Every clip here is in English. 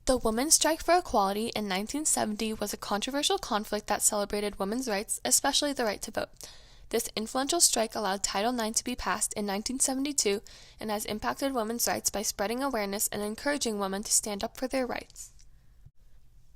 The Women's Strike for Equality in 1970 was a controversial conflict that celebrated women's rights, especially the right to vote. This influential strike allowed Title IX to be passed in 1972 and has impacted women's rights by spreading awareness and encouraging women to stand up for their rights.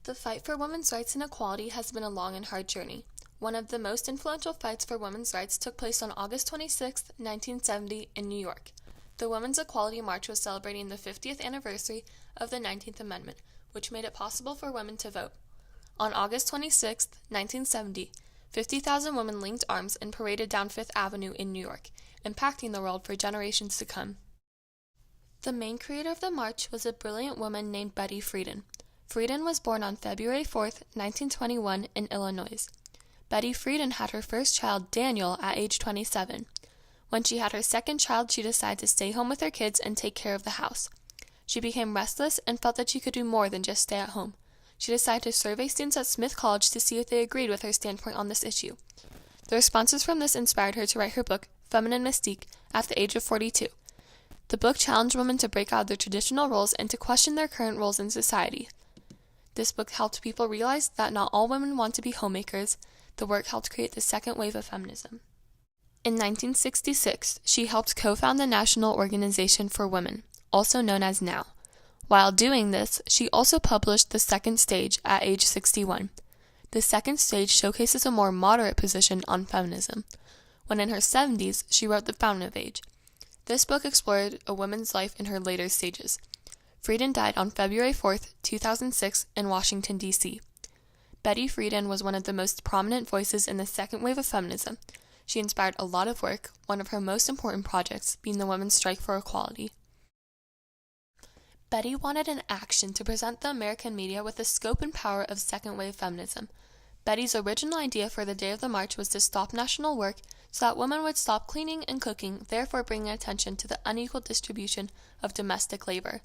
The fight for women's rights and equality has been a long and hard journey. One of the most influential fights for women's rights took place on August 26, 1970, in New York. The Women's Equality March was celebrating the 50th anniversary of the 19th Amendment, which made it possible for women to vote. On August 26, 1970, 50,000 women linked arms and paraded down Fifth Avenue in New York, impacting the world for generations to come. The main creator of the march was a brilliant woman named Betty Friedan. Friedan was born on February 4, 1921, in Illinois. Betty Friedan had her first child, Daniel, at age 27. When she had her second child, she decided to stay home with her kids and take care of the house. She became restless and felt that she could do more than just stay at home. She decided to survey students at Smith College to see if they agreed with her standpoint on this issue. The responses from this inspired her to write her book, Feminine Mystique, at the age of 42. The book challenged women to break out of their traditional roles and to question their current roles in society. This book helped people realize that not all women want to be homemakers. The work helped create the second wave of feminism. In 1966, she helped co-found the National Organization for Women, also known as NOW. While doing this, she also published The Second Stage at age 61. The Second Stage showcases a more moderate position on feminism. When in her 70s, she wrote The Fountain of Age. This book explored a woman's life in her later stages. Friedan died on February 4, 2006, in Washington, D.C. Betty Friedan was one of the most prominent voices in the second wave of feminism. She inspired a lot of work, one of her most important projects being the Women's Strike for Equality. Betty wanted an action to present the American media with the scope and power of second-wave feminism. Betty's original idea for the day of the march was to stop national work so that women would stop cleaning and cooking, therefore bringing attention to the unequal distribution of domestic labor.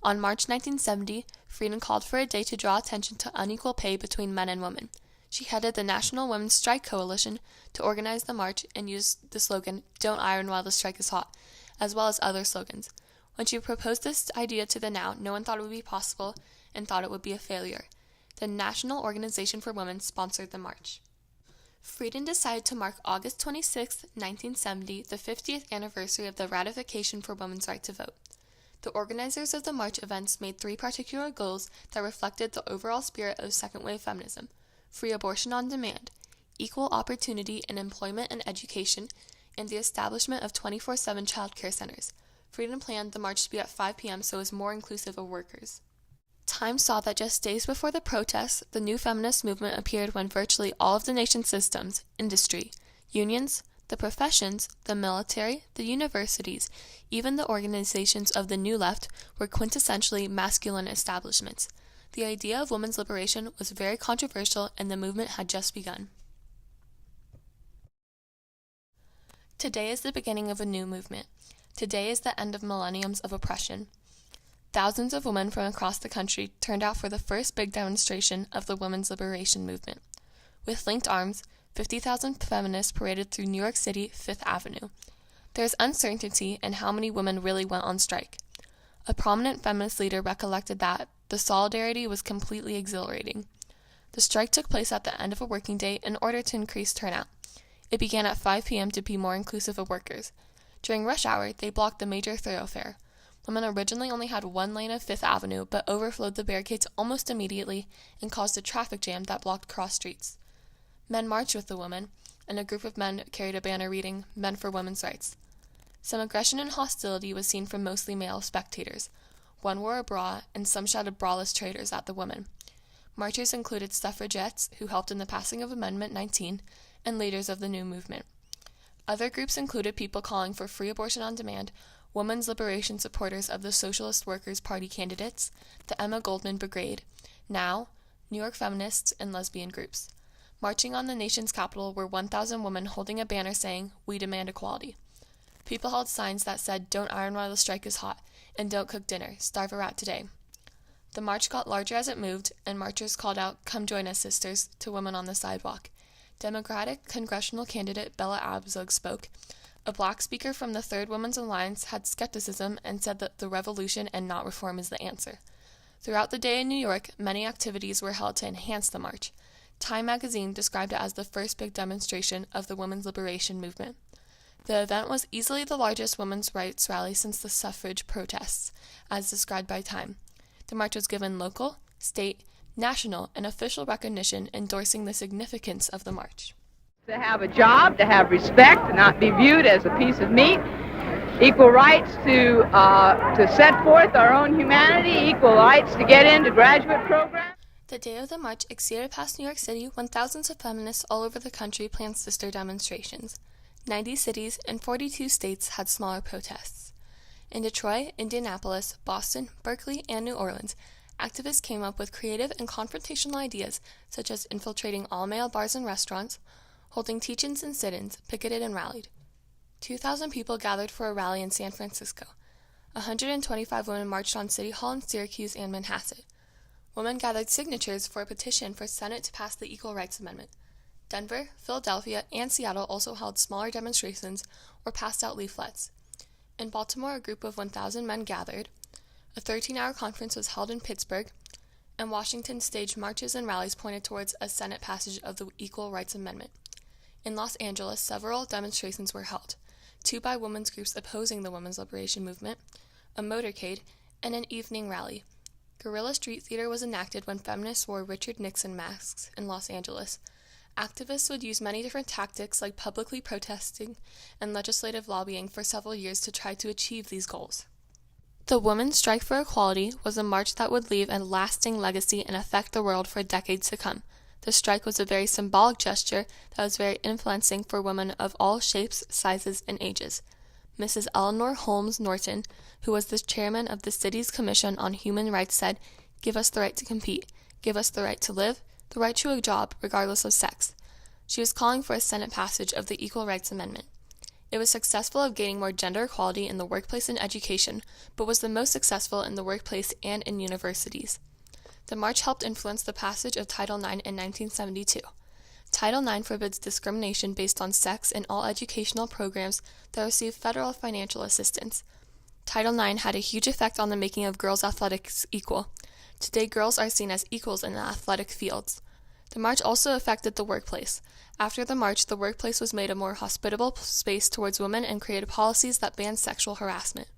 On March 1970, Friedan called for a day to draw attention to unequal pay between men and women. She headed the National Women's Strike Coalition to organize the march and used the slogan, "Don't iron while the strike is hot," as well as other slogans. When she proposed this idea to the NOW, no one thought it would be possible and thought it would be a failure. The National Organization for Women sponsored the march. Friedan decided to mark August 26, 1970, the 50th anniversary of the ratification for women's right to vote. The organizers of the march events made three particular goals that reflected the overall spirit of second-wave feminism: free abortion on demand, equal opportunity in employment and education, and the establishment of 24/7 child care centers. Friedan planned the march to be at 5 p.m. so it was more inclusive of workers. Time saw that just days before the protests, the new feminist movement appeared when virtually all of the nation's systems, industry, unions, the professions, the military, the universities, even the organizations of the New Left were quintessentially masculine establishments. The idea of women's liberation was very controversial and the movement had just begun. Today is the beginning of a new movement. Today is the end of millenniums of oppression. Thousands of women from across the country turned out for the first big demonstration of the women's liberation movement. With linked arms, 50,000 feminists paraded through New York City, Fifth Avenue. There is uncertainty in how many women really went on strike. A prominent feminist leader recollected that the solidarity was completely exhilarating. The strike took place at the end of a working day in order to increase turnout. It began at 5 p.m. to be more inclusive of workers. During rush hour, they blocked the major thoroughfare. Women originally only had one lane of Fifth Avenue, but overflowed the barricades almost immediately and caused a traffic jam that blocked cross streets. Men marched with the women, and a group of men carried a banner reading, "Men for Women's Rights." Some aggression and hostility was seen from mostly male spectators. One wore a bra, and some shouted "braless traitors" at the women. Marchers included suffragettes, who helped in the passing of Amendment 19, and leaders of the new movement. Other groups included people calling for free abortion on demand, women's liberation supporters of the Socialist Workers' Party candidates, the Emma Goldman Brigade, NOW, New York feminists, and lesbian groups. Marching on the nation's capital were 1,000 women holding a banner saying, "We demand equality." People held signs that said, "Don't iron while the strike is hot," and "Don't cook dinner, starve a rat today." The march got larger as it moved, and marchers called out, "Come join us, sisters," to women on the sidewalk. Democratic congressional candidate Bella Abzug spoke. A black speaker from the Third Women's Alliance had skepticism and said that the revolution and not reform is the answer. Throughout the day in New York, many activities were held to enhance the march. Time magazine described it as the first big demonstration of the women's liberation movement. The event was easily the largest women's rights rally since the suffrage protests, as described by Time. The march was given local, state, national, and official recognition, endorsing the significance of the march. To have a job, to have respect, to not be viewed as a piece of meat, equal rights to set forth our own humanity, equal rights to get into graduate programs. The day of the march exceeded past New York City when thousands of feminists all over the country planned sister demonstrations. 90 cities and 42 states had smaller protests. In Detroit, Indianapolis, Boston, Berkeley, and New Orleans, activists came up with creative and confrontational ideas such as infiltrating all-male bars and restaurants, holding teach-ins and sit-ins, picketed and rallied. 2,000 people gathered for a rally in San Francisco. 125 women marched on City Hall in Syracuse and Manhasset. Women gathered signatures for a petition for Senate to pass the Equal Rights Amendment. Denver, Philadelphia, and Seattle also held smaller demonstrations or passed out leaflets. In Baltimore, a group of 1,000 men gathered. A 13-hour conference was held in Pittsburgh, and Washington staged marches and rallies pointed towards a Senate passage of the Equal Rights Amendment. In Los Angeles, several demonstrations were held, 2 by women's groups opposing the women's liberation movement, a motorcade, and an evening rally. Guerrilla street theater was enacted when feminists wore Richard Nixon masks in Los Angeles. Activists would use many different tactics like publicly protesting and legislative lobbying for several years to try to achieve these goals. The Women's Strike for Equality was a march that would leave a lasting legacy and affect the world for decades to come. The strike was a very symbolic gesture that was very influencing for women of all shapes, sizes, and ages. Mrs. Eleanor Holmes Norton, who was the chairman of the city's Commission on Human Rights, said, "Give us the right to compete. Give us the right to live, the right to a job, regardless of sex." She was calling for a Senate passage of the Equal Rights Amendment. It was successful of gaining more gender equality in the workplace and education, but was the most successful in the workplace and in universities. The march helped influence the passage of Title IX in 1972. Title IX forbids discrimination based on sex in all educational programs that receive federal financial assistance. Title IX had a huge effect on the making of girls' athletics equal. Today, girls are seen as equals in the athletic fields. The march also affected the workplace. After the march, the workplace was made a more hospitable space towards women and created policies that banned sexual harassment.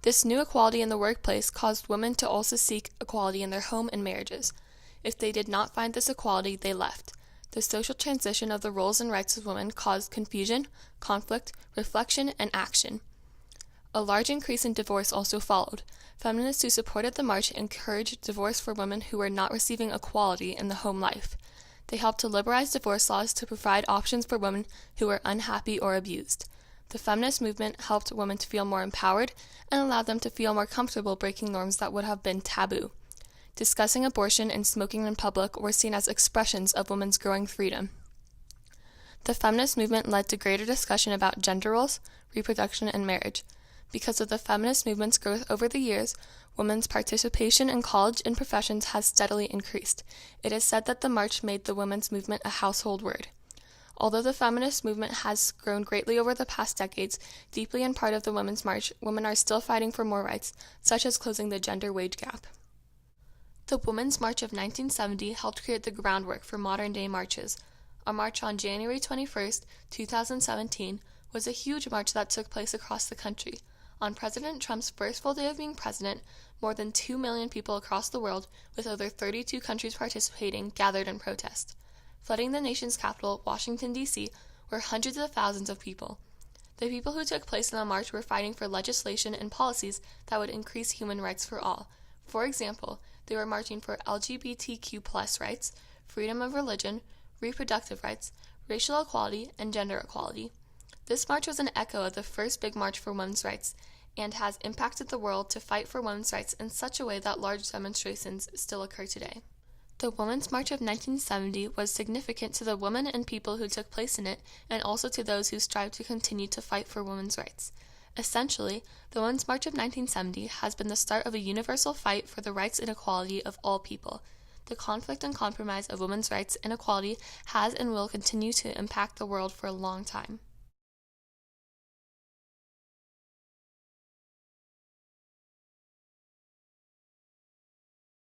This new equality in the workplace caused women to also seek equality in their home and marriages. If they did not find this equality, they left. The social transition of the roles and rights of women caused confusion, conflict, reflection, and action. A large increase in divorce also followed. Feminists who supported the march encouraged divorce for women who were not receiving equality in the home life. They helped to liberalize divorce laws to provide options for women who were unhappy or abused. The feminist movement helped women to feel more empowered and allowed them to feel more comfortable breaking norms that would have been taboo. Discussing abortion and smoking in public were seen as expressions of women's growing freedom. The feminist movement led to greater discussion about gender roles, reproduction, and marriage. Because of the feminist movement's growth over the years, women's participation in college and professions has steadily increased. It is said that the march made the women's movement a household word. Although the feminist movement has grown greatly over the past decades, deeply in part of the Women's March, women are still fighting for more rights, such as closing the gender wage gap. The Women's March of 1970 helped create the groundwork for modern-day marches. A march on January 21, 2017, was a huge march that took place across the country. On President Trump's first full day of being president, more than 2 million people across the world, with over 32 countries participating, gathered in protest. Flooding the nation's capital, Washington, D.C., were hundreds of thousands of people. The people who took place in the march were fighting for legislation and policies that would increase human rights for all. For example, they were marching for LGBTQ+ rights, freedom of religion, reproductive rights, racial equality, and gender equality. This march was an echo of the first big march for women's rights and has impacted the world to fight for women's rights in such a way that large demonstrations still occur today. The Women's March of 1970 was significant to the women and people who took place in it, and also to those who strive to continue to fight for women's rights. Essentially, the Women's March of 1970 has been the start of a universal fight for the rights and equality of all people. The conflict and compromise of women's rights and equality has and will continue to impact the world for a long time.